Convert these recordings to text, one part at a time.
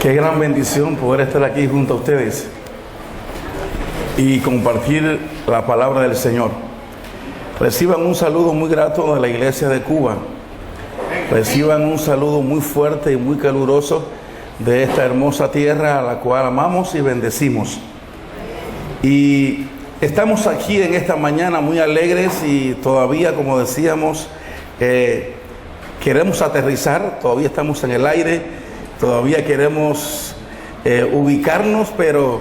Qué gran bendición poder estar aquí junto a ustedes y compartir la palabra del Señor. Reciban un saludo muy grato de la Iglesia de Cuba. Reciban un saludo muy fuerte y muy caluroso de esta hermosa tierra a la cual amamos y bendecimos. Y estamos aquí en esta mañana muy alegres y todavía, como decíamos, queremos aterrizar. Todavía estamos en el aire. Todavía queremos ubicarnos, pero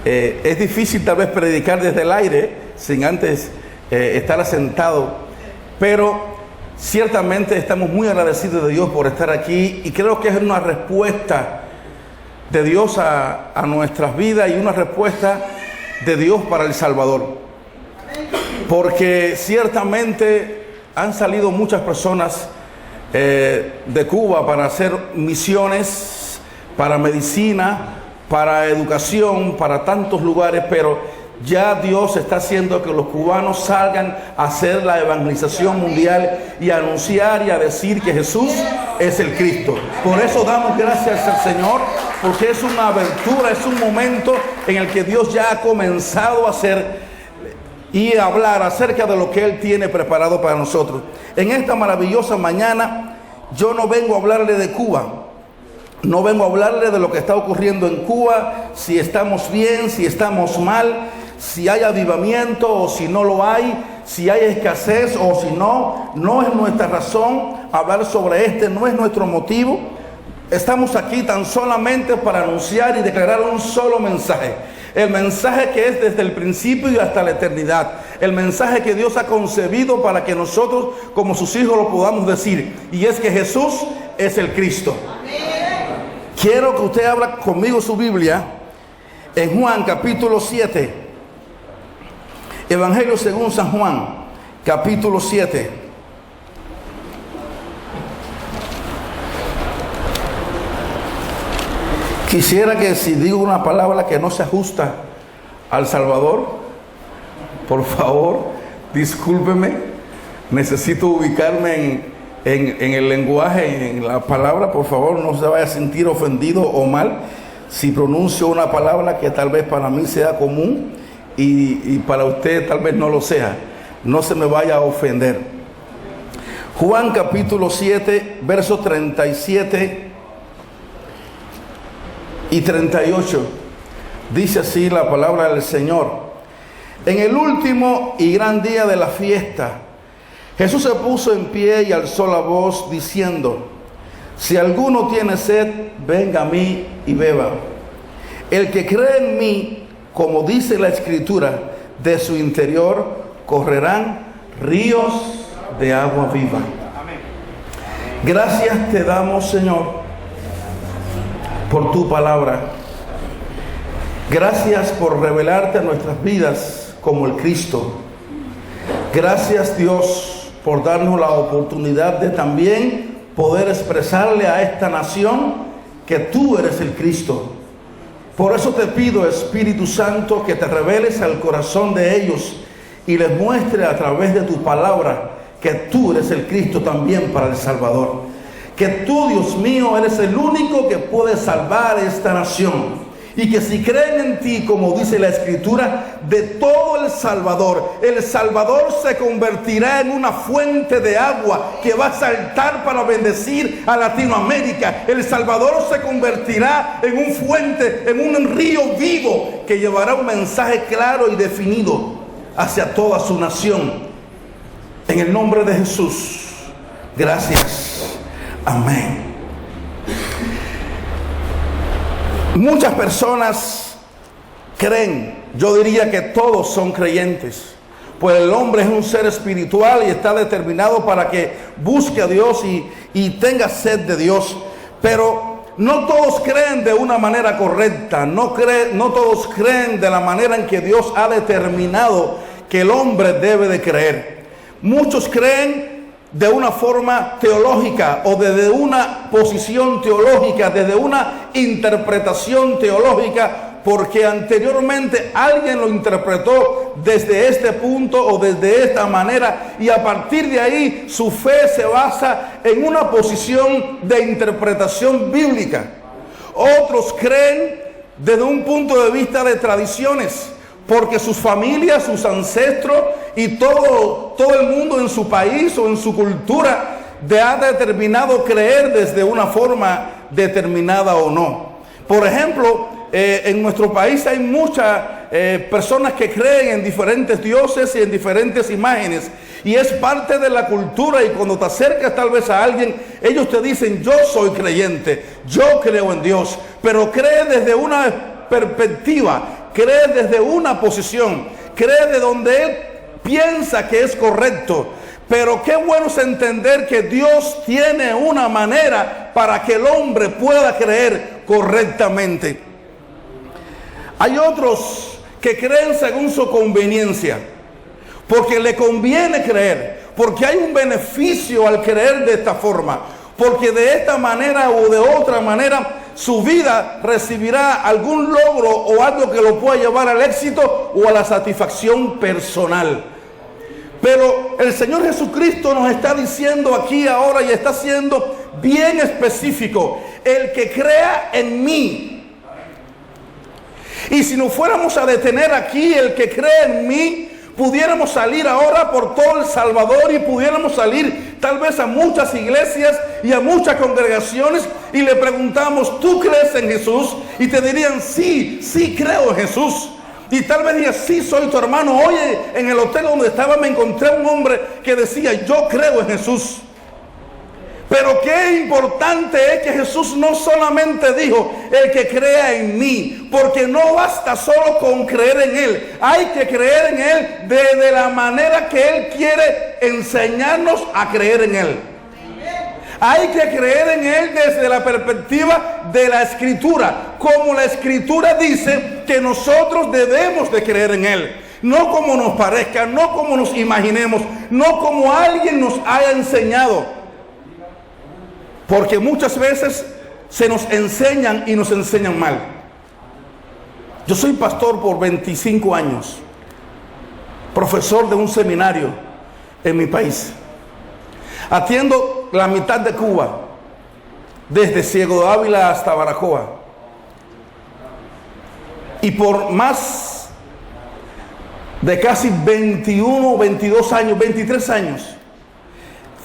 es difícil tal vez predicar desde el aire sin antes estar asentado. Pero ciertamente estamos muy agradecidos de Dios por estar aquí y creo que es una respuesta de Dios a nuestras vidas y una respuesta de Dios para El Salvador. Porque ciertamente han salido muchas personas de Cuba para hacer misiones, para medicina, para educación, para tantos lugares, pero ya Dios está haciendo que los cubanos salgan a hacer la evangelización mundial y a anunciar y a decir que Jesús es el Cristo. Por eso damos gracias al Señor, porque es una abertura, es un momento en el que Dios ya ha comenzado a hacer y hablar acerca de lo que Él tiene preparado para nosotros. En esta maravillosa mañana, yo no vengo a hablarle de Cuba, no vengo a hablarle de lo que está ocurriendo en Cuba, si estamos bien, si estamos mal, si hay avivamiento o si no lo hay, si hay escasez o si no. No es nuestra razón hablar sobre no es nuestro motivo. Estamos aquí tan solamente para anunciar y declarar un solo mensaje. El mensaje que es desde el principio y hasta la eternidad. El mensaje que Dios ha concebido para que nosotros como sus hijos lo podamos decir. Y es que Jesús es el Cristo. Quiero que usted abra conmigo su Biblia en Juan capítulo 7. Evangelio según San Juan capítulo 7. Quisiera que si digo una palabra que no se ajusta al Salvador, por favor, discúlpeme. Necesito ubicarme en el lenguaje, en la palabra. Por favor, no se vaya a sentir ofendido o mal si pronuncio una palabra que tal vez para mí sea común y para usted tal vez no lo sea. No se me vaya a ofender. Juan capítulo 7, versos 37 y 38, dice así la palabra del Señor. En el último y gran día de la fiesta, Jesús se puso en pie y alzó la voz diciendo: si alguno tiene sed, venga a mí y beba. El que cree en mí, como dice la Escritura, de su interior correrán ríos de agua viva. Gracias te damos, Señor, por tu palabra. Gracias por revelarte a nuestras vidas como el Cristo. Gracias, Dios, por darnos la oportunidad de también poder expresarle a esta nación que tú eres el Cristo. Por eso te pido, Espíritu Santo, que te reveles al corazón de ellos y les muestre a través de tu palabra que tú eres el Cristo también para El Salvador. Que tú, Dios mío, eres el único que puede salvar esta nación. Y que si creen en ti, como dice la Escritura, de todo El Salvador se convertirá en una fuente de agua que va a saltar para bendecir a Latinoamérica. El Salvador se convertirá en un fuente, en un río vivo que llevará un mensaje claro y definido hacia toda su nación. En el nombre de Jesús, gracias. Amén. Muchas personas creen, yo diría que todos son creyentes, pues el hombre es un ser espiritual y está determinado para que busque a Dios y tenga sed de Dios, pero no todos creen de una manera correcta, no todos creen de la manera en que Dios ha determinado que el hombre debe de creer. Muchos creen de una forma teológica o desde una posición teológica, desde una interpretación teológica, porque anteriormente alguien lo interpretó desde este punto o desde esta manera, y a partir de ahí su fe se basa en una posición de interpretación bíblica. Otros creen desde un punto de vista de tradiciones, porque sus familias, sus ancestros y todo el mundo en su país o en su cultura ha determinado creer desde una forma determinada o no. Por ejemplo, en nuestro país hay muchas personas que creen en diferentes dioses y en diferentes imágenes, y es parte de la cultura. Y cuando te acercas tal vez a alguien, ellos te dicen: yo soy creyente, yo creo en Dios, pero cree desde una perspectiva, cree desde una posición, cree de donde él piensa que es correcto. Pero qué bueno es entender que Dios tiene una manera para que el hombre pueda creer correctamente. Hay otros que creen según su conveniencia, porque le conviene creer, porque hay un beneficio al creer de esta forma, porque de esta manera o de otra manera su vida recibirá algún logro o algo que lo pueda llevar al éxito o a la satisfacción personal. Pero el Señor Jesucristo nos está diciendo aquí ahora, y está siendo bien específico: el que crea en mí. Y si nos fuéramos a detener aquí, el que cree en mí, pudiéramos salir ahora por todo El Salvador y pudiéramos salir tal vez a muchas iglesias y a muchas congregaciones y le preguntamos: ¿tú crees en Jesús? Y te dirían: sí, sí creo en Jesús. Y tal vez digas: sí, soy tu hermano. Oye, en el hotel donde estaba me encontré un hombre que decía: yo creo en Jesús. Pero qué importante es que Jesús no solamente dijo: el que crea en mí, porque no basta solo con creer en Él, hay que creer en Él de la manera que Él quiere enseñarnos a creer en Él. Hay que creer en Él desde la perspectiva de la Escritura, como la Escritura dice que nosotros debemos de creer en Él. No como nos parezca, no como nos imaginemos, no como alguien nos haya enseñado. Porque muchas veces se nos enseñan y nos enseñan mal. Yo soy pastor por 25 años, profesor de un seminario en mi país. Atiendo la mitad de Cuba, desde Ciego de Ávila hasta Baracoa. Y por más de casi 21, 22 años, 23 años,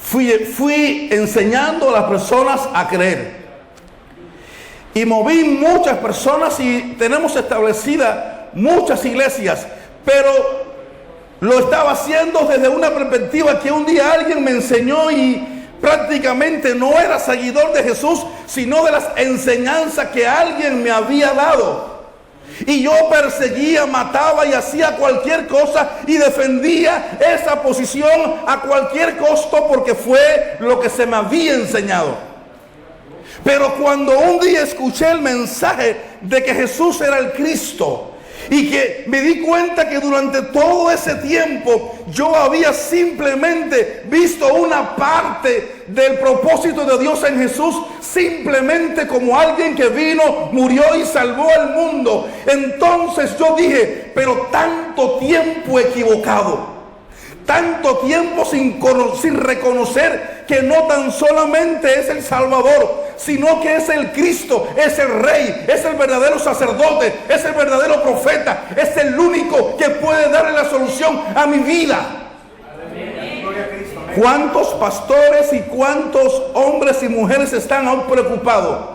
fui enseñando a las personas a creer. Y moví muchas personas y tenemos establecidas muchas iglesias, pero lo estaba haciendo desde una perspectiva que un día alguien me enseñó y prácticamente no era seguidor de Jesús, sino de las enseñanzas que alguien me había dado. Y yo perseguía, mataba y hacía cualquier cosa y defendía esa posición a cualquier costo, porque fue lo que se me había enseñado. Pero cuando un día escuché el mensaje de que Jesús era el Cristo, y que me di cuenta que durante todo ese tiempo yo había simplemente visto una parte del propósito de Dios en Jesús, simplemente como alguien que vino, murió y salvó al mundo. Entonces yo dije: pero tanto tiempo equivocado, tanto tiempo sin reconocer que no tan solamente es el Salvador, sino que es el Cristo, es el Rey, es el verdadero sacerdote, es el verdadero profeta, es el único que puede darle la solución a mi vida. ¿Cuántos pastores y cuántos hombres y mujeres están aún preocupados?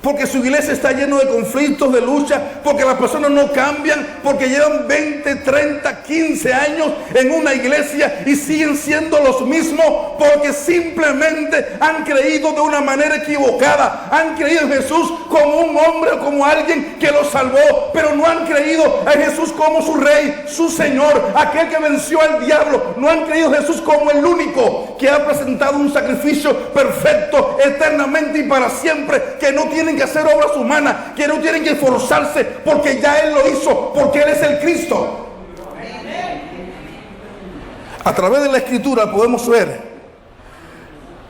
Porque su iglesia está llena de conflictos, de lucha, porque las personas no cambian, porque llevan 20, 30, 15 años en una iglesia y siguen siendo los mismos, porque simplemente han creído de una manera equivocada. Han creído en Jesús como un hombre o como alguien que los salvó, pero no han creído en Jesús como su Rey, su Señor, aquel que venció al diablo. No han creído en Jesús como el único que ha presentado un sacrificio perfecto, eternamente y para siempre, que no tiene que hacer obras humanas, que no tienen que esforzarse, porque ya Él lo hizo, porque Él es el Cristo. A través de la Escritura podemos ver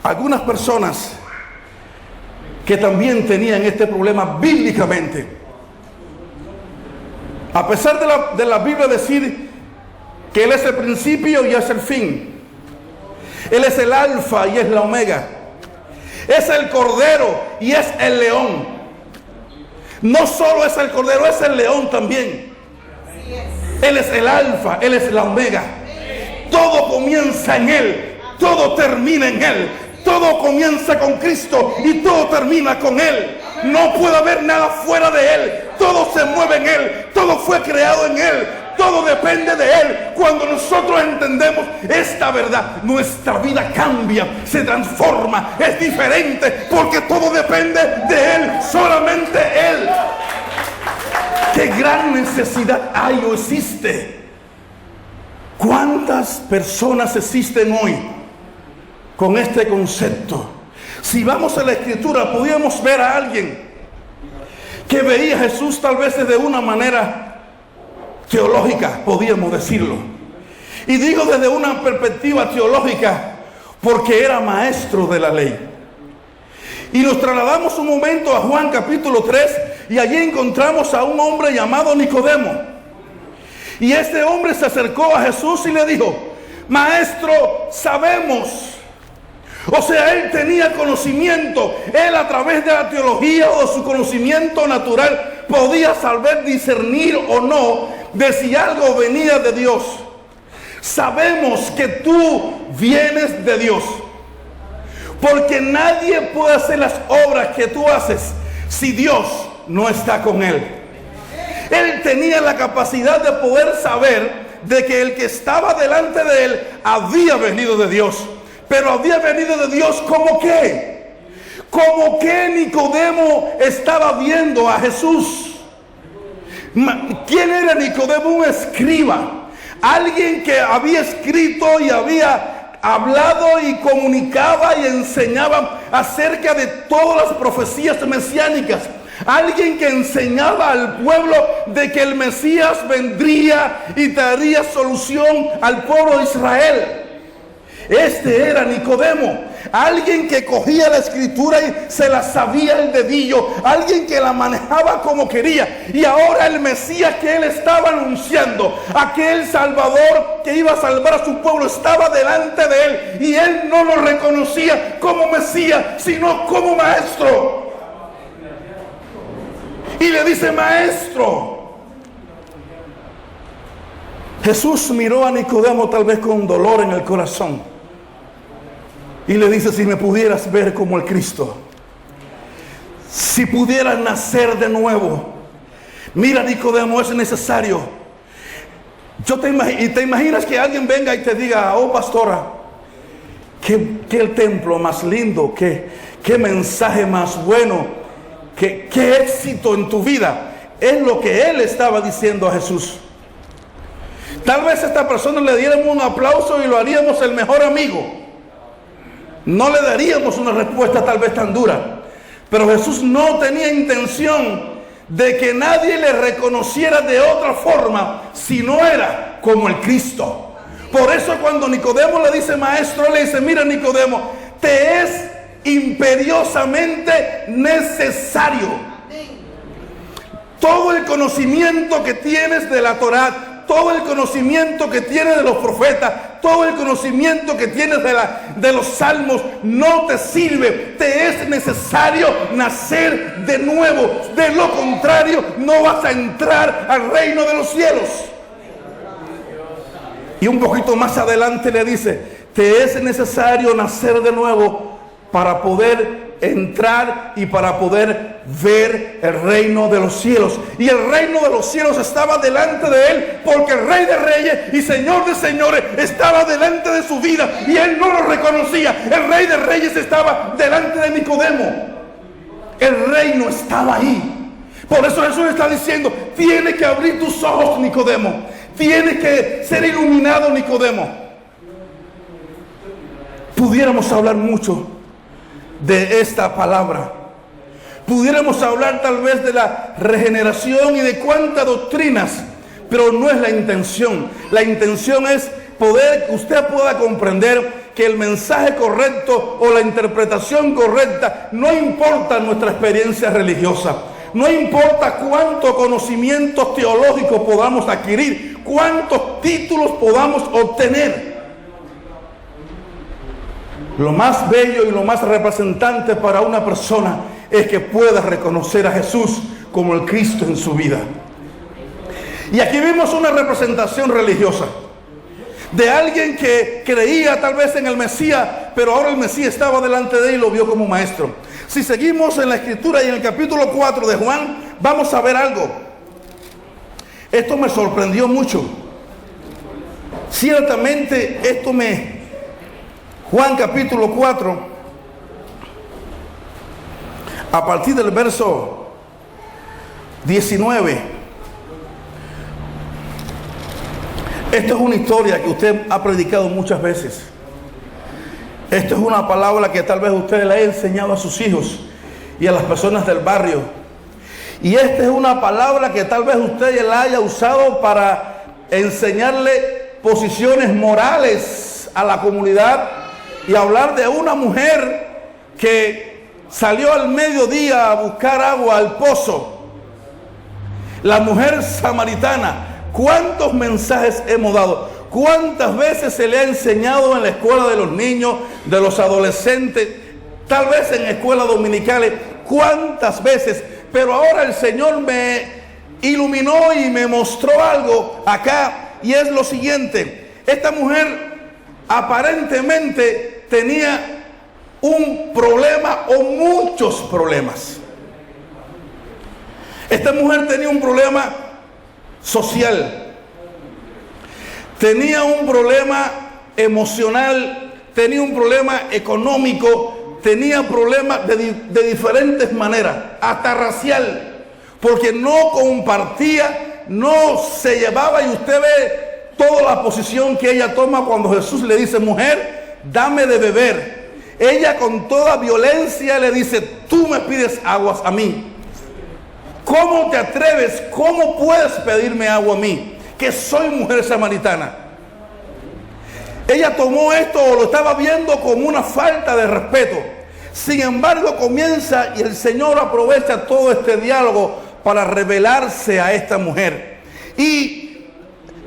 algunas personas que también tenían este problema bíblicamente. A pesar de la Biblia decir que Él es el principio y es el fin, Él es el alfa y es la omega, es el cordero y es el león. No solo es el Cordero, es el León también. Él es el Alfa, Él es la Omega. Todo comienza en Él, todo termina en Él. Todo comienza con Cristo y todo termina con Él. No puede haber nada fuera de Él. Todo se mueve en Él, todo fue creado en Él, todo depende de Él. Cuando nosotros entendemos esta verdad, nuestra vida cambia, se transforma, es diferente, porque todo depende de Él, solamente Él. ¿Qué gran necesidad hay o existe? ¿Cuántas personas existen hoy con este concepto? Si vamos a la Escritura, podríamos ver a alguien que veía a Jesús tal vez de una manera teológica, podríamos decirlo. Y digo desde una perspectiva teológica porque era maestro de la ley. Y nos trasladamos un momento a Juan capítulo 3 y allí encontramos a un hombre llamado Nicodemo. Y este hombre se acercó a Jesús y le dijo: Maestro, sabemos. O sea, él tenía conocimiento. Él, a través de la teología o de su conocimiento natural, podía saber discernir o no de si algo venía de Dios. Sabemos que tú vienes de Dios, porque nadie puede hacer las obras que tú haces si Dios no está con él. Él tenía la capacidad de poder saber de que el que estaba delante de él había venido de Dios. Pero había venido de Dios ¿como qué? Como que Nicodemo estaba viendo a Jesús. ¿Quién era Nicodemo? Un escriba. Alguien que había escrito y había hablado y comunicaba y enseñaba acerca de todas las profecías mesiánicas. Alguien que enseñaba al pueblo de que el Mesías vendría y traería solución al pueblo de Israel. Este era Nicodemo, alguien que cogía la escritura y se la sabía el dedillo, alguien que la manejaba como quería. Y ahora el Mesías que él estaba anunciando, aquel Salvador que iba a salvar a su pueblo, estaba delante de él, y él no lo reconocía como Mesías, sino como maestro. Y le dice: Maestro. Jesús miró a Nicodemo tal vez con dolor en el corazón y le dice: si me pudieras ver como el Cristo, si pudieras nacer de nuevo. Mira, Nicodemo, es necesario. ¿Te imaginas que alguien venga y te diga: oh pastora, qué el templo más lindo, qué mensaje más bueno, qué éxito en tu vida? Es lo que él estaba diciendo a Jesús. Tal vez a esta persona le diéramos un aplauso y lo haríamos el mejor amigo. No le daríamos una respuesta tal vez tan dura. Pero Jesús no tenía intención de que nadie le reconociera de otra forma si no era como el Cristo. Por eso cuando Nicodemo le dice: Maestro, le dice: mira, Nicodemo, te es imperiosamente necesario todo el conocimiento que tienes de la Torá, todo el conocimiento que tienes de los profetas, todo el conocimiento que tienes de los salmos, no te sirve. Te es necesario nacer de nuevo. De lo contrario, no vas a entrar al reino de los cielos. Y un poquito más adelante le dice: te es necesario nacer de nuevo para poder entrar y para poder ver el reino de los cielos. Y el reino de los cielos estaba delante de él, porque el Rey de Reyes y Señor de Señores estaba delante de su vida y él no lo reconocía. El Rey de Reyes estaba delante de Nicodemo. El reino estaba ahí. Por eso Jesús está diciendo: tiene que abrir tus ojos, Nicodemo. Tiene que ser iluminado, Nicodemo. Pudiéramos hablar mucho de esta palabra. Pudiéramos hablar tal vez de la regeneración y de cuántas doctrinas, pero no es la intención. La intención es poder que usted pueda comprender que el mensaje correcto o la interpretación correcta, no importa nuestra experiencia religiosa, no importa cuántos conocimientos teológicos podamos adquirir, cuántos títulos podamos obtener. Lo más bello y lo más representante para una persona es que pueda reconocer a Jesús como el Cristo en su vida. Y aquí vimos una representación religiosa de alguien que creía tal vez en el Mesías, pero ahora el Mesías estaba delante de él y lo vio como maestro. Si seguimos en la escritura y en el capítulo 4 de Juan, vamos a ver algo. Esto me sorprendió mucho. Ciertamente Juan capítulo 4, a partir del verso 19. Esto es una historia que usted ha predicado muchas veces. Esto es una palabra que tal vez usted le haya enseñado a sus hijos y a las personas del barrio. Y esta es una palabra que tal vez usted la haya usado para enseñarle posiciones morales a la comunidad y hablar de una mujer que salió al mediodía a buscar agua al pozo. La mujer samaritana. ¿Cuántos mensajes hemos dado? ¿Cuántas veces se le ha enseñado en la escuela de los niños, de los adolescentes, tal vez en escuelas dominicales? ¿Cuántas veces? Pero ahora el Señor me iluminó y me mostró algo acá, y es lo siguiente. Esta mujer aparentemente tenía un problema o muchos problemas. Esta mujer tenía un problema social, tenía un problema emocional, tenía un problema económico, tenía problemas de diferentes maneras, hasta racial, porque no compartía, no se llevaba, y usted ve toda la posición que ella toma cuando Jesús le dice: mujer, dame de beber. Ella con toda violencia le dice: tú me pides aguas a mí. ¿Cómo te atreves? ¿Cómo puedes pedirme agua a mí, que soy mujer samaritana? Ella tomó esto, o lo estaba viendo, como una falta de respeto. Sin embargo, comienza, y el Señor aprovecha todo este diálogo para revelarse a esta mujer. Y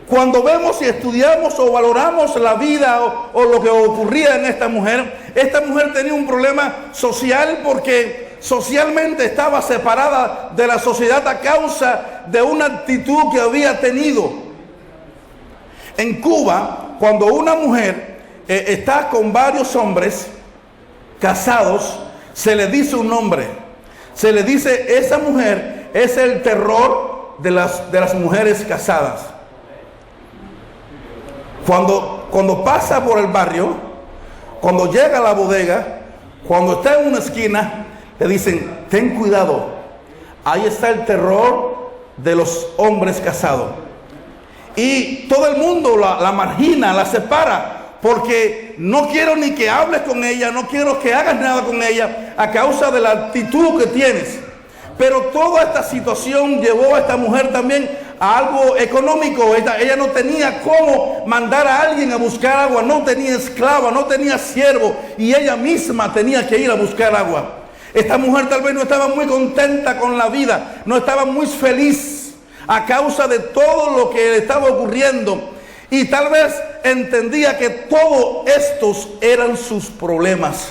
cuando vemos y estudiamos o valoramos la vida o lo que ocurría en esta mujer tenía un problema social, porque socialmente estaba separada de la sociedad a causa de una actitud que había tenido. En Cuba, cuando una mujer está con varios hombres casados, se le dice un nombre. Se le dice: esa mujer es el terror de las mujeres casadas. Cuando pasa por el barrio, cuando llega a la bodega, cuando está en una esquina, le dicen: ten cuidado, ahí está el terror de los hombres casados. Y todo el mundo la margina, la separa, porque no quiero ni que hables con ella, no quiero que hagas nada con ella a causa de la actitud que tienes. Pero toda esta situación llevó a esta mujer también a algo económico. Ella no tenía cómo mandar a alguien a buscar agua, no tenía esclava, no tenía siervo, y ella misma tenía que ir a buscar agua. Esta mujer tal vez no estaba muy contenta con la vida, no estaba muy feliz a causa de todo lo que le estaba ocurriendo, y tal vez entendía que todos estos eran sus problemas.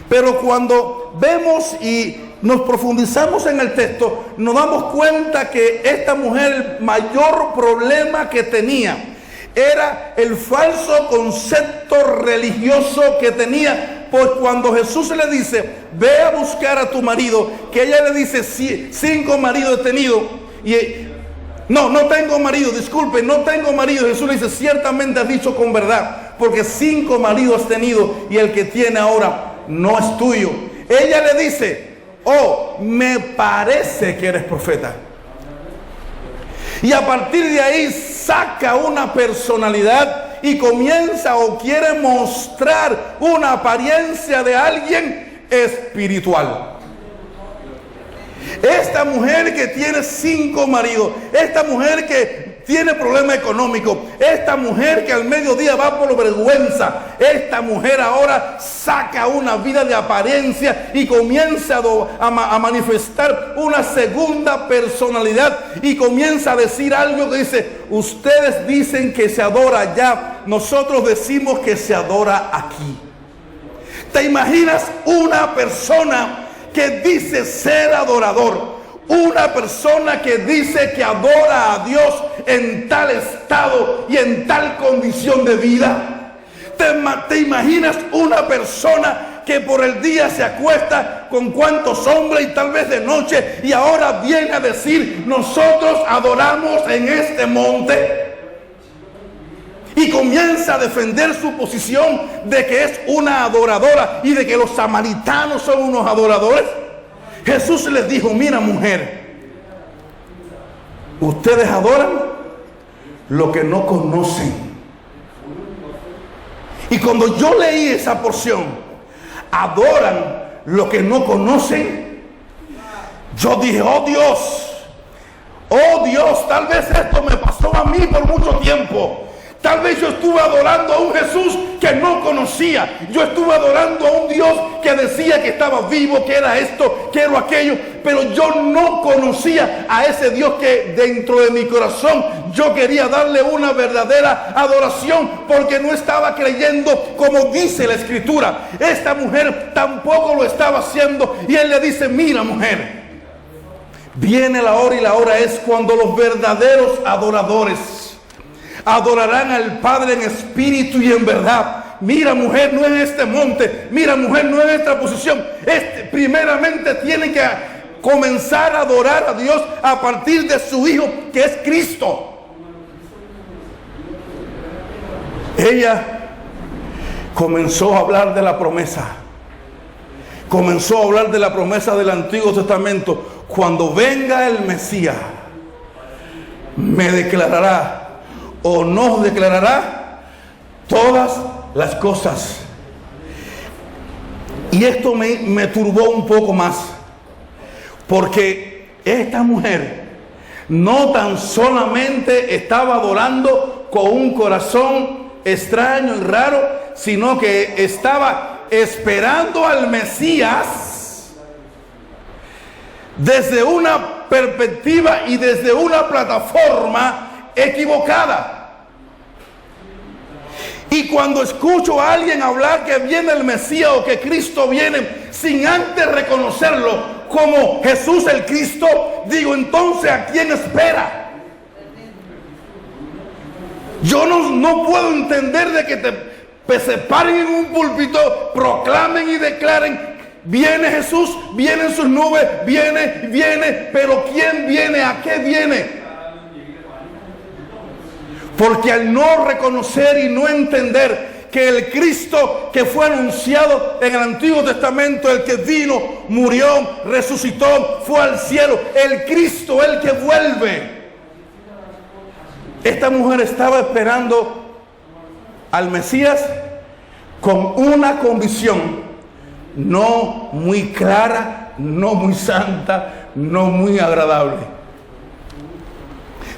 Pero cuando vemos y nos profundizamos en el texto, nos damos cuenta que esta mujer, el mayor problema que tenía era el falso concepto religioso que tenía. Pues cuando Jesús le dice: ve a buscar a tu marido, que ella le dice: 5 maridos he tenido, y no tengo marido, disculpe, no tengo marido. Jesús le dice: ciertamente has dicho con verdad, porque 5 maridos has tenido, y el que tiene ahora no es tuyo. Ella le dice: oh, me parece que eres profeta. Y a partir de ahí saca una personalidad y comienza o quiere mostrar una apariencia de alguien espiritual. Esta mujer que tiene 5 maridos, esta mujer que tiene problemas económicos, esta mujer que al mediodía va por vergüenza, esta mujer ahora saca una vida de apariencia y comienza a manifestar una segunda personalidad, y comienza a decir algo que dice: ustedes dicen que se adora allá, nosotros decimos que se adora aquí. ¿Te imaginas una persona que dice ser adorador, Una persona que dice que adora a Dios en tal estado y en tal condición de vida. ¿Te imaginas una persona que por el día se acuesta con cuantos hombres y tal vez de noche, y ahora viene a decir: nosotros adoramos en este monte? Y comienza a defender su posición de que es una adoradora y de que los samaritanos son unos adoradores. Jesús les dijo: mira, mujer, ustedes adoran lo que no conocen. Y cuando yo leí esa porción, adoran lo que no conocen, yo dije: oh Dios, tal vez esto me pasó a mí por mucho tiempo. Tal vez yo estuve adorando a un Jesús que no conocía. Yo estuve adorando a un Dios que decía que estaba vivo, que era esto, que era aquello. Pero yo no conocía a ese Dios que dentro de mi corazón yo quería darle una verdadera adoración, porque no estaba creyendo como dice la Escritura. Esta mujer tampoco lo estaba haciendo. Y él le dice: mira, mujer, viene la hora, y la hora es cuando los verdaderos adoradores adorarán al Padre en espíritu y en verdad. Mira, mujer, no en este monte. Mira, mujer, no en esta posición. Primeramente tiene que comenzar a adorar a Dios a partir de su Hijo, que es Cristo. Ella comenzó a hablar de la promesa. Comenzó a hablar de la promesa del Antiguo Testamento. Cuando venga el Mesías, me declarará o nos declarará todas las cosas. Y esto me turbó un poco más, porque esta mujer no tan solamente estaba adorando con un corazón extraño y raro, sino que estaba esperando al Mesías desde una perspectiva y desde una plataforma equivocada. Y cuando escucho a alguien hablar que viene el Mesías o que Cristo viene, sin antes reconocerlo como Jesús el Cristo, digo: entonces, ¿a quién espera? Yo no puedo entender de que se paren en un púlpito, proclamen y declaren: viene Jesús, vienen sus nubes, viene, pero ¿quién viene? ¿A qué viene? Porque al no reconocer y no entender que el Cristo que fue anunciado en el Antiguo Testamento, el que vino, murió, resucitó, fue al cielo, el Cristo, el que vuelve. Esta mujer estaba esperando al Mesías con una convicción no muy clara, no muy santa, no muy agradable.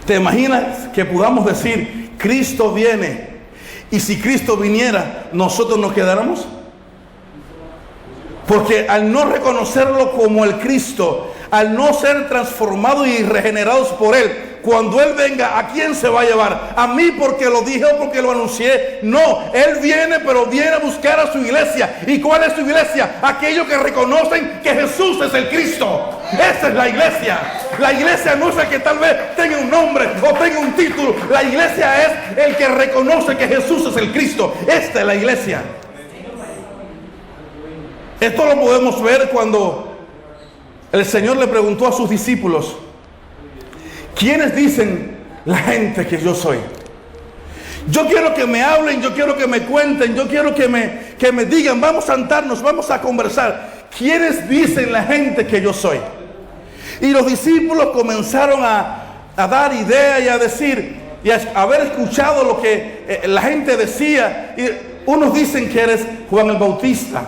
¿Te imaginas que podamos decir: Cristo viene, y si Cristo viniera, nosotros nos quedáramos? Porque al no reconocerlo como el Cristo, al no ser transformados y regenerados por Él, cuando Él venga, ¿a quién se va a llevar? ¿A mí porque lo dije o porque lo anuncié? No, Él viene, pero viene a buscar a su iglesia. ¿Y cuál es su iglesia? Aquellos que reconocen que Jesús es el Cristo. Esa es la iglesia. La iglesia no es el que tal vez tenga un nombre o tenga un título. La iglesia es el que reconoce que Jesús es el Cristo. Esta es la iglesia. Esto lo podemos ver cuando el Señor le preguntó a sus discípulos: ¿quiénes dicen la gente que yo soy? Yo quiero que me hablen, yo quiero que me cuenten, yo quiero que me digan. Vamos a sentarnos, vamos a conversar. ¿Quiénes dicen la gente que yo soy? Y los discípulos comenzaron a dar ideas y a decir, y a haber escuchado lo que la gente decía. Y unos dicen que eres Juan el Bautista.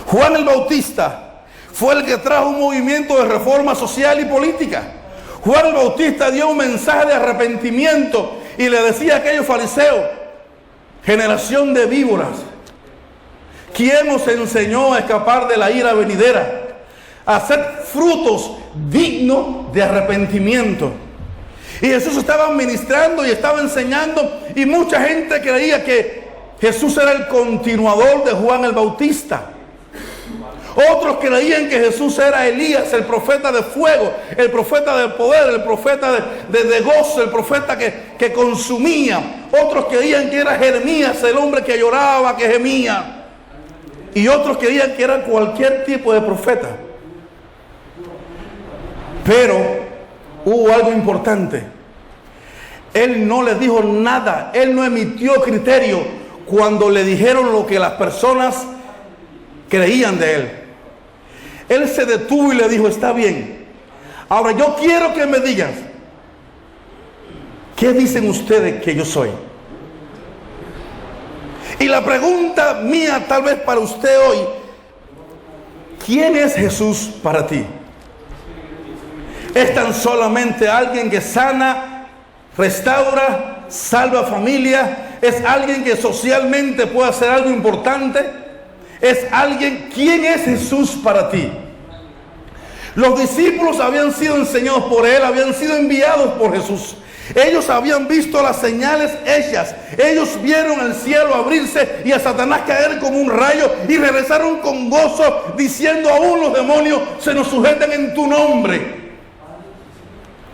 Juan el Bautista fue el que trajo un movimiento de reforma social y política. Juan el Bautista dio un mensaje de arrepentimiento y le decía a aquellos fariseos: generación de víboras, ¿quién os enseñó a escapar de la ira venidera? A hacer frutos dignos de arrepentimiento. Y Jesús estaba ministrando y estaba enseñando, y mucha gente creía que Jesús era el continuador de Juan el Bautista. Otros creían que Jesús era Elías, el profeta de fuego, el profeta de poder, el profeta de gozo, el profeta que consumía. Otros creían que era Jeremías, el hombre que lloraba, que gemía. Y otros creían que era cualquier tipo de profeta. Pero hubo algo importante. Él no les dijo nada, él no emitió criterio cuando le dijeron lo que las personas creían de él. Él se detuvo y le dijo: está bien, ahora yo quiero que me digas, ¿qué dicen ustedes que yo soy? Y la pregunta mía tal vez para usted hoy: ¿quién es Jesús para ti? ¿Es tan solamente alguien que sana, restaura, salva familia? ¿Es alguien que socialmente puede hacer algo importante? ¿Es alguien? ¿Quién es Jesús para ti? Los discípulos habían sido enseñados por él, habían sido enviados por Jesús. Ellos habían visto las señales hechas. Ellos vieron el cielo abrirse y a Satanás caer como un rayo, y regresaron con gozo diciendo: aún los demonios se nos sujetan en tu nombre.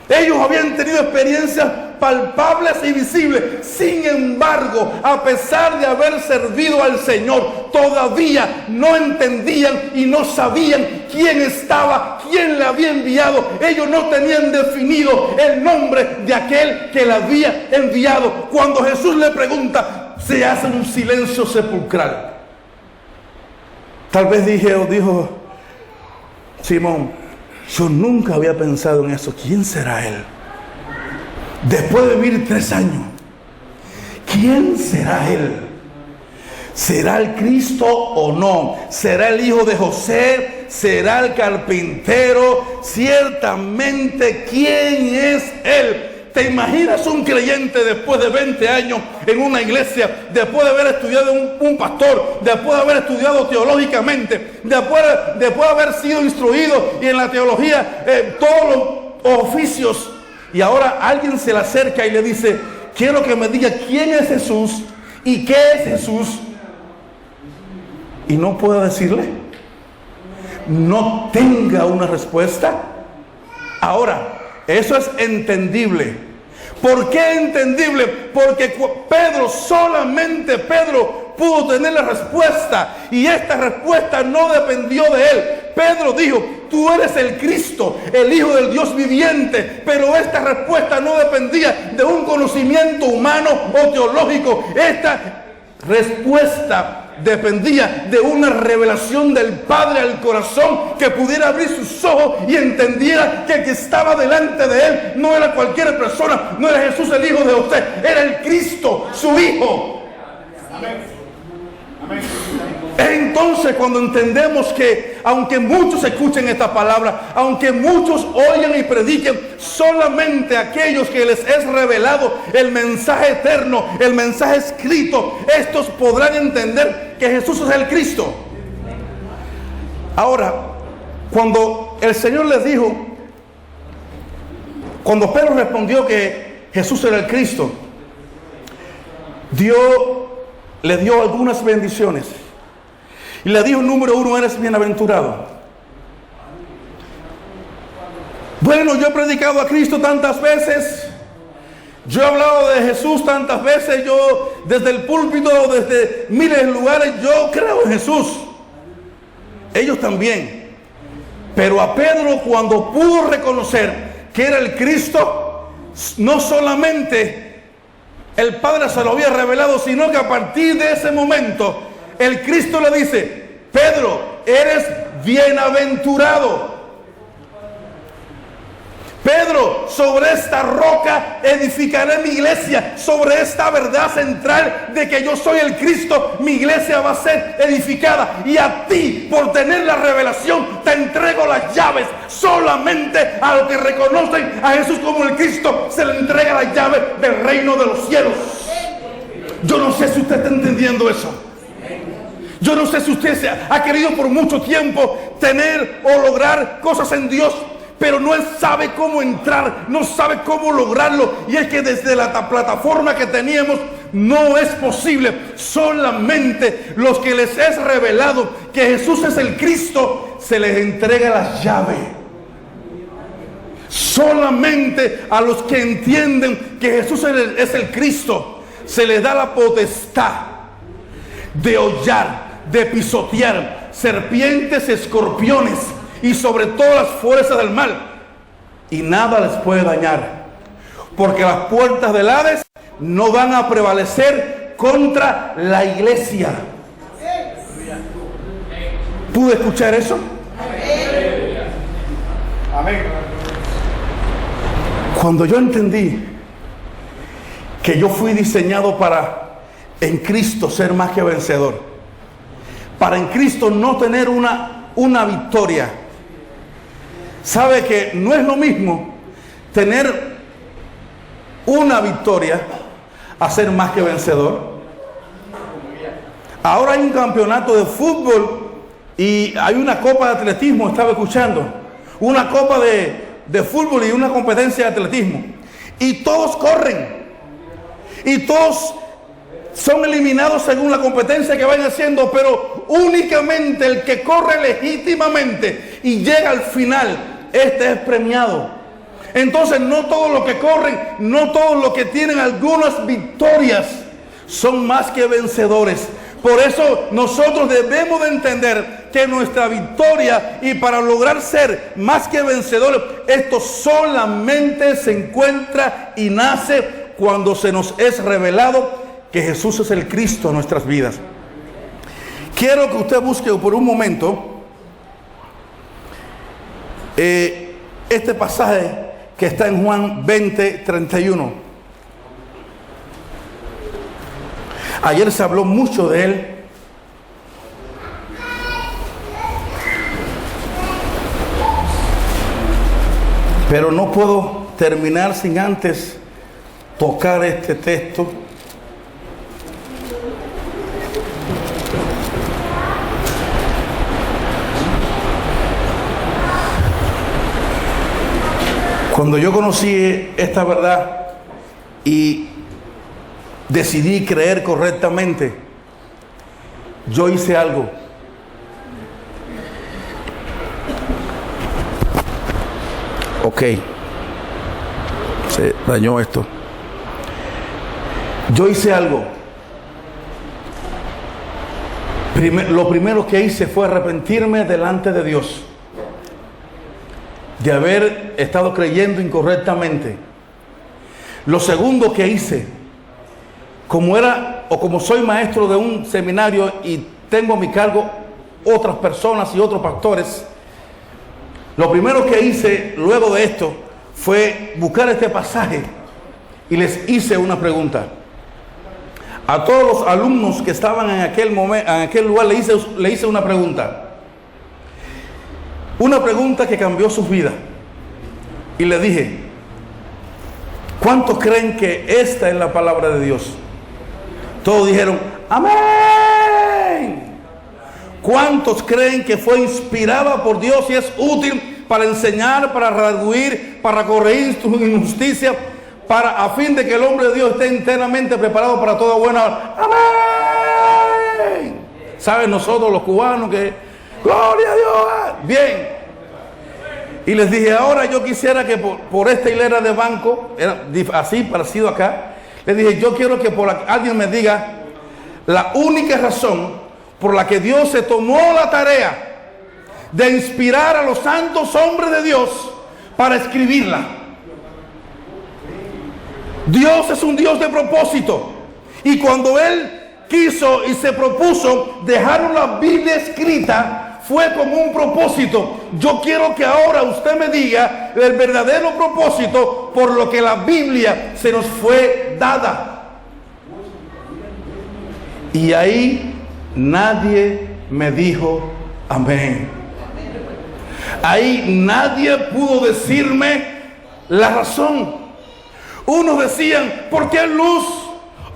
Ellos habían tenido experiencias palpables y visibles. Sin embargo, a pesar de haber servido al Señor, todavía no entendían y no sabían quién estaba, quién le había enviado. Ellos no tenían definido el nombre de aquel que le había enviado. Cuando Jesús le pregunta, se hace un silencio sepulcral. Tal vez dijo Simón: yo nunca había pensado en eso. ¿Quién será él? Después de vivir 3 años, ¿quién será él? ¿Será el Cristo o no? ¿Será el hijo de José? ¿Será el carpintero? Ciertamente, ¿quién es él? ¿Te imaginas un creyente después de 20 años en una iglesia, después de haber estudiado un pastor, después de haber estudiado teológicamente, después de haber sido instruido y en la teología todos los oficios, y ahora alguien se le acerca y le dice: quiero que me diga quién es Jesús y qué es Jesús? Y no puedo decirle, no tenga una respuesta. Ahora, eso es entendible. ¿Por qué entendible? Porque solamente Pedro pudo tener la respuesta, y esta respuesta no dependió de él. Pedro dijo: tú eres el Cristo, el Hijo del Dios viviente. Pero esta respuesta no dependía de un conocimiento humano o teológico. Esta respuesta dependía de una revelación del Padre al corazón, que pudiera abrir sus ojos y entendiera que el que estaba delante de él no era cualquier persona, no era Jesús el Hijo de José, era el Cristo, su Hijo. Amén. Entonces, cuando entendemos que aunque muchos escuchen esta palabra, aunque muchos oigan y prediquen, solamente aquellos que les es revelado el mensaje eterno, el mensaje escrito, estos podrán entender que Jesús es el Cristo. Ahora, cuando el Señor les dijo, cuando Pedro respondió que Jesús era el Cristo, Dios le dio algunas bendiciones. Y le dijo: número 1, eres bienaventurado. Bueno, yo he predicado a Cristo tantas veces, yo he hablado de Jesús tantas veces, yo desde el púlpito, desde miles de lugares, yo creo en Jesús. Ellos también. Pero a Pedro, cuando pudo reconocer que era el Cristo, no solamente el Padre se lo había revelado, sino que a partir de ese momento el Cristo le dice: Pedro, eres bienaventurado. Pedro, sobre esta roca edificaré mi iglesia. Sobre esta verdad central de que yo soy el Cristo, mi iglesia va a ser edificada. Y a ti, por tener la revelación, te entrego las llaves. Solamente a los que reconocen a Jesús como el Cristo se le entrega la llave del reino de los cielos. Yo no sé si usted está entendiendo eso. Yo no sé si usted ha querido por mucho tiempo tener o lograr cosas en Dios, pero no sabe cómo entrar, no sabe cómo lograrlo. Y es que desde la plataforma que teníamos no es posible. Solamente los que les es revelado que Jesús es el Cristo, se les entrega las llaves. Solamente a los que entienden que Jesús es el Cristo, se les da la potestad de hollar, de pisotear serpientes, escorpiones y sobre todas las fuerzas del mal, y nada les puede dañar, porque las puertas del Hades no van a prevalecer contra la iglesia. ¿Pude escuchar eso? Amén. Cuando yo entendí que yo fui diseñado para en Cristo ser más que vencedor, para en Cristo no tener una victoria, sabe que no es lo mismo tener una victoria a ser más que vencedor. Ahora hay un campeonato de fútbol y hay una copa de atletismo, estaba escuchando, una copa de fútbol y una competencia de atletismo, y todos corren y todos son eliminados según la competencia que vayan haciendo, pero únicamente el que corre legítimamente y llega al final, este es premiado. Entonces no todos los que corren, no todos los que tienen algunas victorias son más que vencedores. Por eso nosotros debemos de entender que nuestra victoria, y para lograr ser más que vencedores, esto solamente se encuentra y nace cuando se nos es revelado que Jesús es el Cristo en nuestras vidas. Quiero que usted busque por un momento este pasaje que está en Juan 20:31. Ayer se habló mucho de él. Pero no puedo terminar sin antes tocar este texto. Cuando yo conocí esta verdad y decidí creer correctamente, yo hice algo. Ok, se dañó esto. Yo hice algo. Lo primero que hice fue arrepentirme delante de Dios de haber estado creyendo incorrectamente. Lo segundo que hice, como soy maestro de un seminario y tengo a mi cargo otras personas y otros pastores, lo primero que hice luego de esto fue buscar este pasaje y les hice una pregunta. A todos los alumnos que estaban en aquel momento, en aquel lugar, le hice una pregunta. Una pregunta que cambió sus vidas. Y le dije: ¿cuántos creen que esta es la palabra de Dios? Todos dijeron amén. ¿Cuántos creen que fue inspirada por Dios y es útil para enseñar, para redarguir, para corregir injusticia, a fin de que el hombre de Dios esté enteramente preparado para toda buena obra? Amén. ¿Saben nosotros los cubanos que gloria a Dios? Bien. Y les dije: ahora yo quisiera que por esta hilera de banco, era así parecido acá, les dije: yo quiero que alguien me diga la única razón por la que Dios se tomó la tarea de inspirar a los santos hombres de Dios para escribirla. Dios es un Dios de propósito, y cuando Él quiso y se propuso dejar una Biblia escrita, fue como un propósito. Yo quiero que ahora usted me diga el verdadero propósito por lo que la Biblia se nos fue dada. Y ahí nadie me dijo amén. Ahí nadie pudo decirme la razón. Unos decían: porque es luz.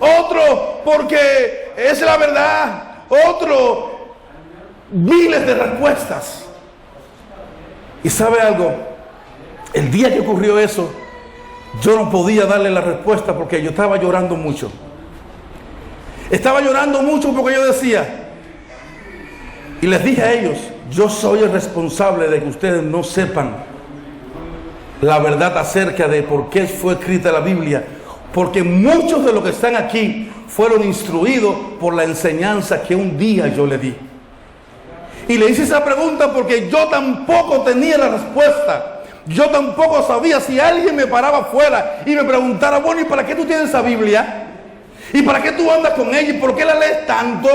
Otro: porque es la verdad. Otro: miles de respuestas. Y sabe algo, el día que ocurrió eso, yo no podía darle la respuesta porque yo estaba llorando mucho. Estaba llorando mucho porque yo decía, y les dije a ellos, yo soy el responsable de que ustedes no sepan la verdad acerca de por qué fue escrita la Biblia, porque muchos de los que están aquí fueron instruidos por la enseñanza que un día yo le di. Y le hice esa pregunta porque yo tampoco tenía la respuesta. Yo tampoco sabía. Si alguien me paraba afuera y me preguntara, bueno, ¿y para qué tú tienes esa Biblia? ¿Y para qué tú andas con ella? ¿Y por qué la lees tanto?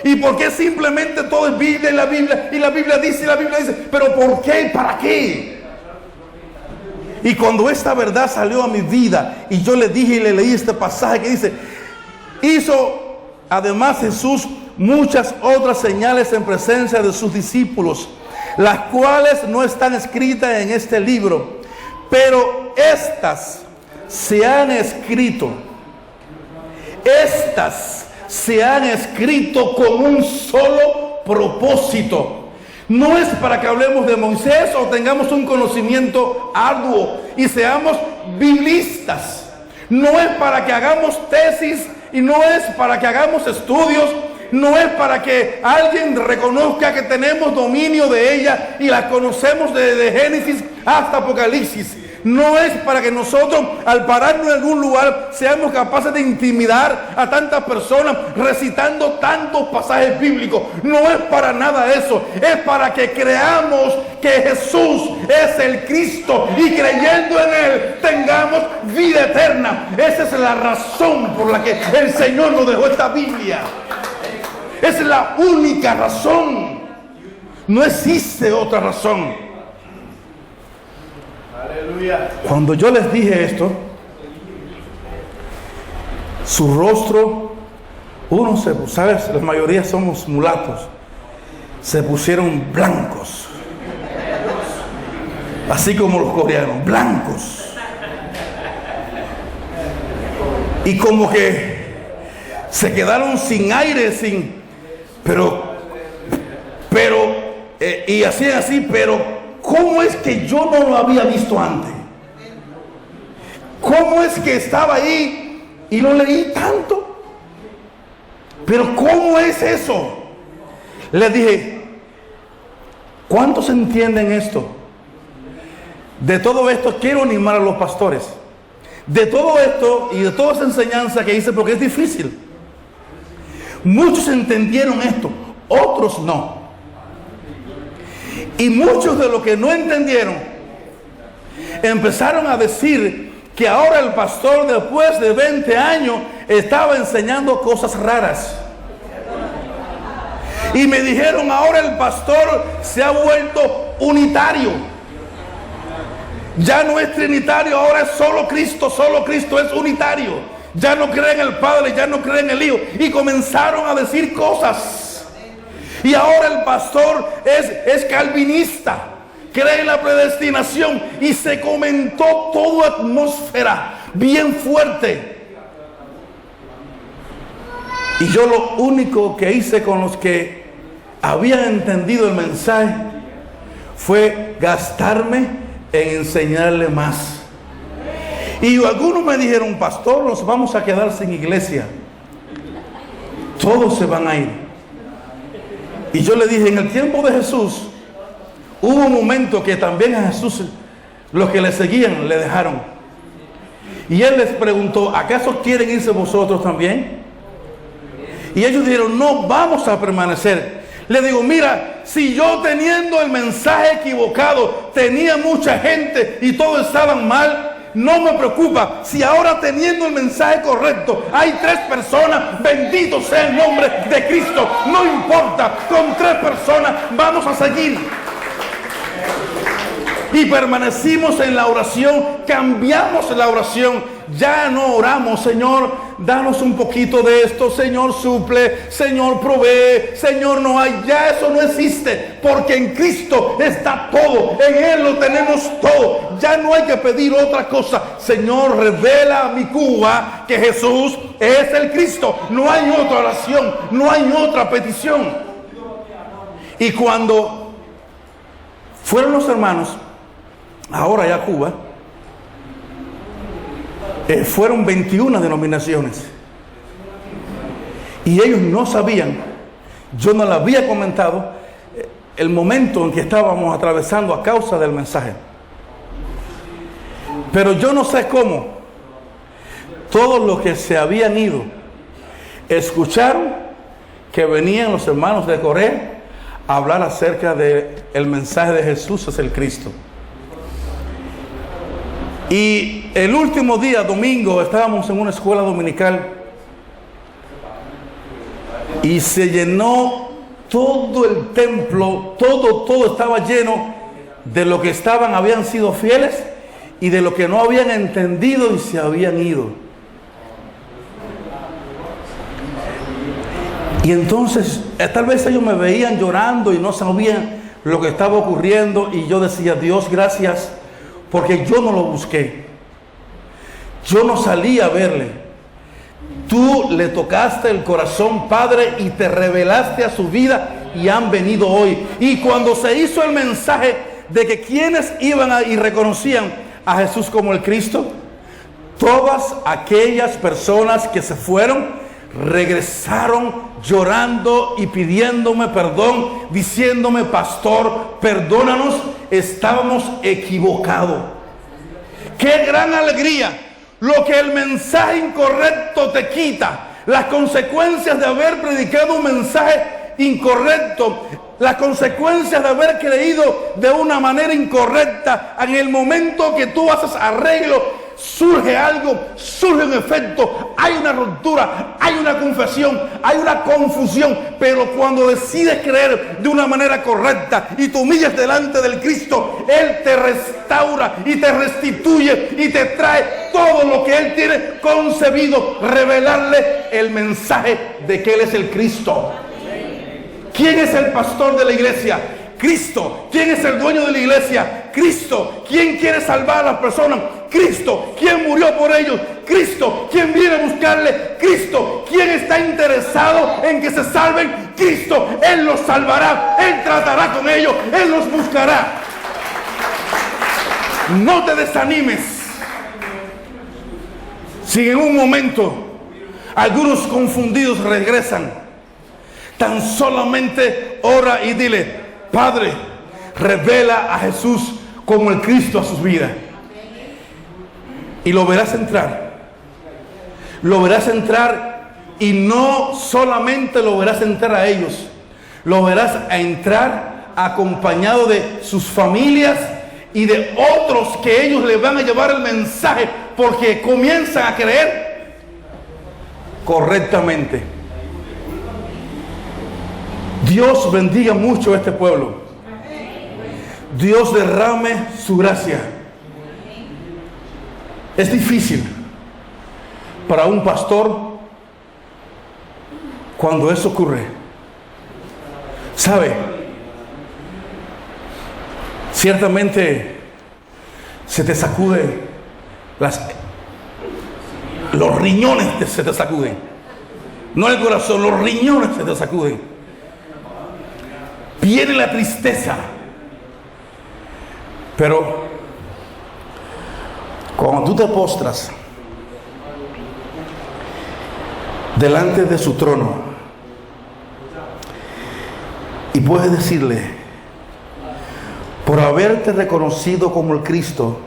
¿Y por qué simplemente todo es Biblia y la Biblia? Y la Biblia dice, y la Biblia dice, ¿pero por qué? ¿Para qué? Y cuando esta verdad salió a mi vida y yo le dije y le leí este pasaje que dice, hizo además Jesús muchas otras señales en presencia de sus discípulos, las cuales no están escritas en este libro, pero estas se han escrito. Estas se han escrito con un solo propósito. No es para que hablemos de Moisés o tengamos un conocimiento arduo y seamos biblistas. No es para que hagamos tesis y no es para que hagamos estudios. No es para que alguien reconozca que tenemos dominio de ella y la conocemos desde Génesis hasta Apocalipsis. No es para que nosotros al pararnos en algún lugar seamos capaces de intimidar a tantas personas recitando tantos pasajes bíblicos. No es para nada eso. Es para que creamos que Jesús es el Cristo y creyendo en Él tengamos vida eterna. Esa es la razón por la que el Señor nos dejó esta Biblia. Esa es la única razón. No existe otra razón. Aleluya. Cuando yo les dije esto, su rostro, ¿sabes? La mayoría somos mulatos, se pusieron blancos, así como los coreanos, blancos. Y como que se quedaron sin aire, y así, pero ¿cómo es que yo no lo había visto antes? ¿Cómo es que estaba ahí y no leí tanto? Pero ¿cómo es eso? Les dije, ¿cuántos entienden esto? De todo esto quiero animar a los pastores. De todo esto y de toda esa enseñanza que hice, porque es difícil. Muchos entendieron esto, otros no. Y muchos de los que no entendieron empezaron a decir que ahora el pastor después de 20 años estaba enseñando cosas raras. Y me dijeron, ahora el pastor se ha vuelto unitario. Ya no es trinitario, ahora es solo Cristo es unitario. Ya no cree en el Padre, ya no cree en el Hijo. Y comenzaron a decir cosas. Y ahora el pastor es calvinista, cree en la predestinación y se comentó toda atmósfera bien fuerte. Y yo lo único que hice con los que habían entendido el mensaje fue gastarme en enseñarle más. Y algunos me dijeron, pastor, nos vamos a quedar sin iglesia, todos se van a ir. Y yo le dije, en el tiempo de Jesús, hubo un momento que también a Jesús, los que le seguían, le dejaron. Y Él les preguntó, ¿acaso quieren irse vosotros también? Y ellos dijeron, no, vamos a permanecer. Le digo, mira, si yo teniendo el mensaje equivocado, tenía mucha gente y todos estaban mal, no me preocupa. Si ahora teniendo el mensaje correcto hay 3 personas, bendito sea el nombre de Cristo. No importa, con 3 personas vamos a seguir. Y permanecimos en la oración, cambiamos la oración. Ya no oramos, Señor, danos un poquito de esto, Señor, suple, Señor, provee, Señor, no hay. Ya eso no existe, porque en Cristo está todo, en Él lo tenemos todo. Ya no hay que pedir otra cosa. Señor, revela a mi Cuba que Jesús es el Cristo. No hay otra oración, no hay otra petición. Y cuando fueron los hermanos ahora ya a Cuba, fueron 21 denominaciones. Y ellos no sabían, yo no les había comentado el momento en que estábamos atravesando a causa del mensaje. Pero yo no sé cómo todos los que se habían ido escucharon que venían los hermanos de Corea a hablar acerca del mensaje de Jesús es el Cristo. Y el último día, domingo, estábamos en una escuela dominical y se llenó todo el templo, todo estaba lleno de los que habían sido fieles y de los que no habían entendido y se habían ido. Y entonces, tal vez ellos me veían llorando y no sabían lo que estaba ocurriendo, y yo decía: Dios, gracias, porque yo no lo busqué, yo no salí a verle. Tú le tocaste el corazón, Padre, y te revelaste a su vida y han venido hoy. Y cuando se hizo el mensaje de que quienes iban y reconocían a Jesús como el Cristo, todas aquellas personas que se fueron regresaron llorando y pidiéndome perdón, diciéndome: pastor, perdónanos, estábamos equivocados. ¡Qué gran alegría! Lo que el mensaje incorrecto te quita, las consecuencias de haber predicado un mensaje incorrecto, las consecuencias de haber creído de una manera incorrecta. En el momento que tú haces arreglo, surge algo, surge un efecto, hay una ruptura, hay una confesión, hay una confusión. Pero cuando decides creer de una manera correcta y te humillas delante del Cristo, Él te restaura y te restituye y te trae todo lo que Él tiene concebido, revelarle el mensaje de que Él es el Cristo. ¿Quién es el pastor de la iglesia? Cristo. ¿Quién es el dueño de la iglesia? Cristo. ¿Quién quiere salvar a las personas? Cristo. ¿Quién murió por ellos? Cristo. ¿Quién viene a buscarle? Cristo. ¿Quién está interesado en que se salven? Cristo. Él los salvará, Él tratará con ellos, Él los buscará. No te desanimes si en un momento algunos confundidos regresan. Tan solamente ora y dile: Padre, revela a Jesús como el Cristo a sus vidas. Y lo verás entrar. Lo verás entrar, y no solamente lo verás entrar a ellos, lo verás entrar acompañado de sus familias y de otros que ellos le van a llevar el mensaje, porque comienzan a creer correctamente. Dios bendiga mucho a este pueblo. Dios derrame su gracia. Es difícil para un pastor cuando eso ocurre. ¿Sabe? Ciertamente se te sacude los riñones se te sacuden. No el corazón, los riñones se te sacuden. Viene la tristeza. Pero cuando tú te postras delante de su trono y puedes decirle: por haberte reconocido como el Cristo,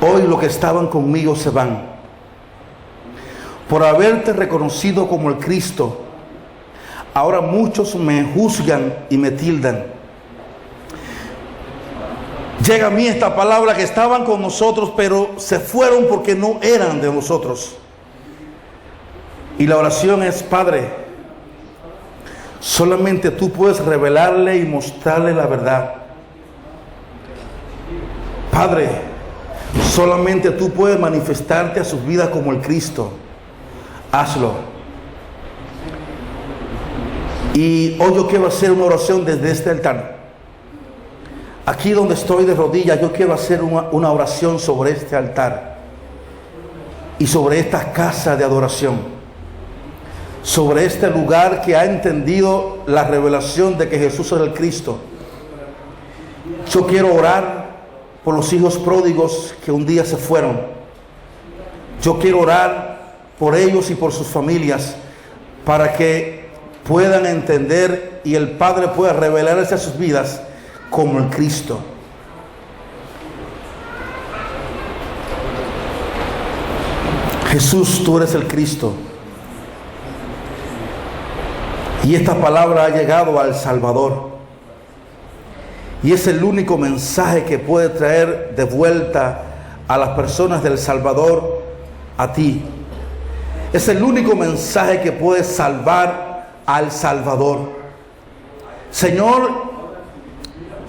hoy los que estaban conmigo se van. Por haberte reconocido como el Cristo, ahora muchos me juzgan y me tildan. Llega a mí esta palabra: que estaban con nosotros, pero se fueron porque no eran de nosotros. Y la oración es: Padre, solamente tú puedes revelarle y mostrarle la verdad. Padre, solamente tú puedes manifestarte a sus vidas como el Cristo. Hazlo. Y hoy yo quiero hacer una oración desde este altar. Aquí donde estoy de rodillas, yo quiero hacer una oración sobre este altar y sobre esta casa de adoración, sobre este lugar que ha entendido la revelación de que Jesús es el Cristo. Yo quiero orar por los hijos pródigos que un día se fueron. Yo quiero orar por ellos y por sus familias, para que puedan entender y el Padre pueda revelarse a sus vidas como el Cristo. Jesús, tú eres el Cristo. Y esta palabra ha llegado al Salvador. Y es el único mensaje que puede traer de vuelta a las personas del Salvador a ti. Es el único mensaje que puede salvar al Salvador. Señor,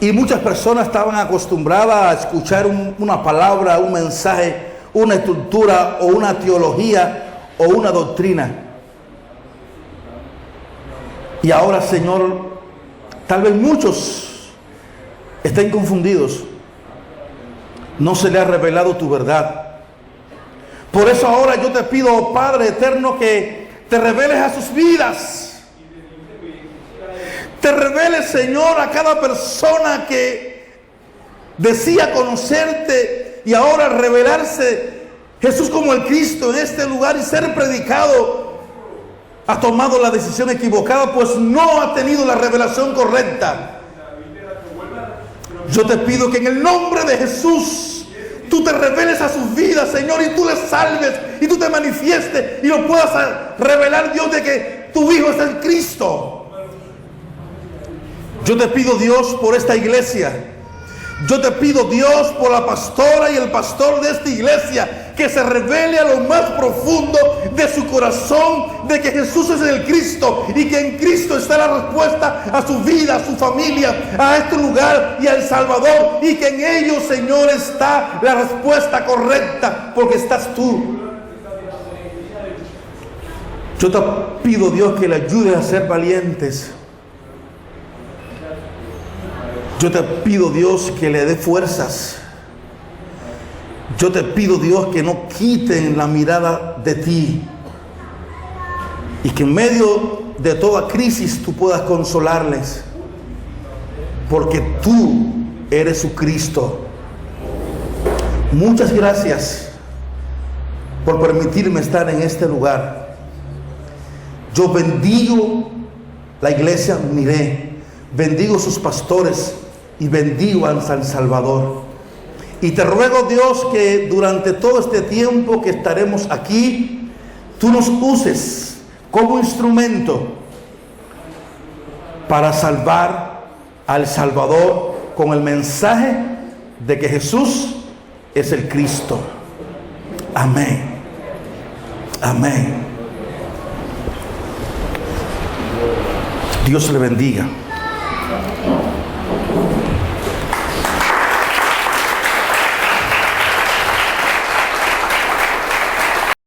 y muchas personas estaban acostumbradas a escuchar una palabra, un mensaje, una estructura o una teología o una doctrina. Y ahora, Señor, tal vez muchos estén confundidos. No se le ha revelado tu verdad. Por eso ahora yo te pido, oh Padre eterno, que te reveles a sus vidas. Te reveles, Señor, a cada persona que decía conocerte y ahora revelarse Jesús como el Cristo en este lugar y ser predicado. Ha tomado la decisión equivocada, pues no ha tenido la revelación correcta. Yo te pido que en el nombre de Jesús tú te reveles a sus vidas, Señor, y tú les salves y tú te manifiestes y lo puedas revelar, Dios, de que tu Hijo es el Cristo. Yo te pido, Dios, por esta iglesia. Yo te pido, Dios, por la pastora y el pastor de esta iglesia, que se revele a lo más profundo de su corazón de que Jesús es el Cristo y que en Cristo está la respuesta a su vida, a su familia, a este lugar y al Salvador, y que en ellos, Señor, está la respuesta correcta, porque estás tú. Yo te pido, Dios, que le ayudes a ser valientes. Yo te pido, Dios, que le dé fuerzas. Yo te pido, Dios, que no quiten la mirada de ti. Y que en medio de toda crisis tú puedas consolarles. Porque tú eres su Cristo. Muchas gracias por permitirme estar en este lugar. Yo bendigo la iglesia Miré. Bendigo sus pastores. Y bendigo a San Salvador. Y te ruego, Dios, que durante todo este tiempo que estaremos aquí, tú nos uses como instrumento para salvar al Salvador con el mensaje de que Jesús es el Cristo. Amén. Amén. Dios le bendiga.